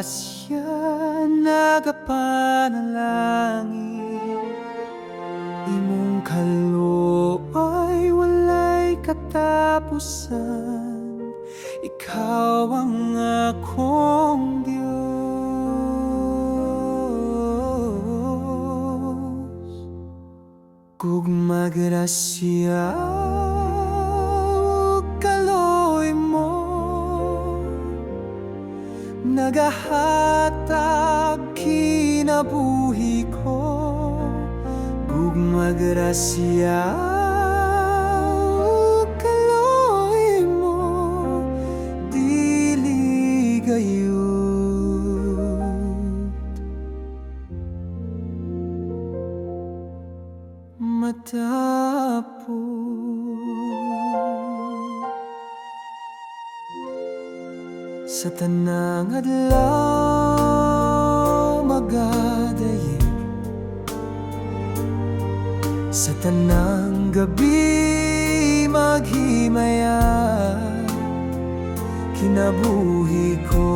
grasya, nagapanalangin. Imong kalooy walay katapusan. Ikaw ang akong Diyos. Gugma grasya ug kalooy mo, nagahatag kinabuhi ko. Gugma grasya ug kalooy mo, dili gayud matapos. Sa tanang adlaw magadayin, sa tanang gabi maghimayan, kinabuhi ko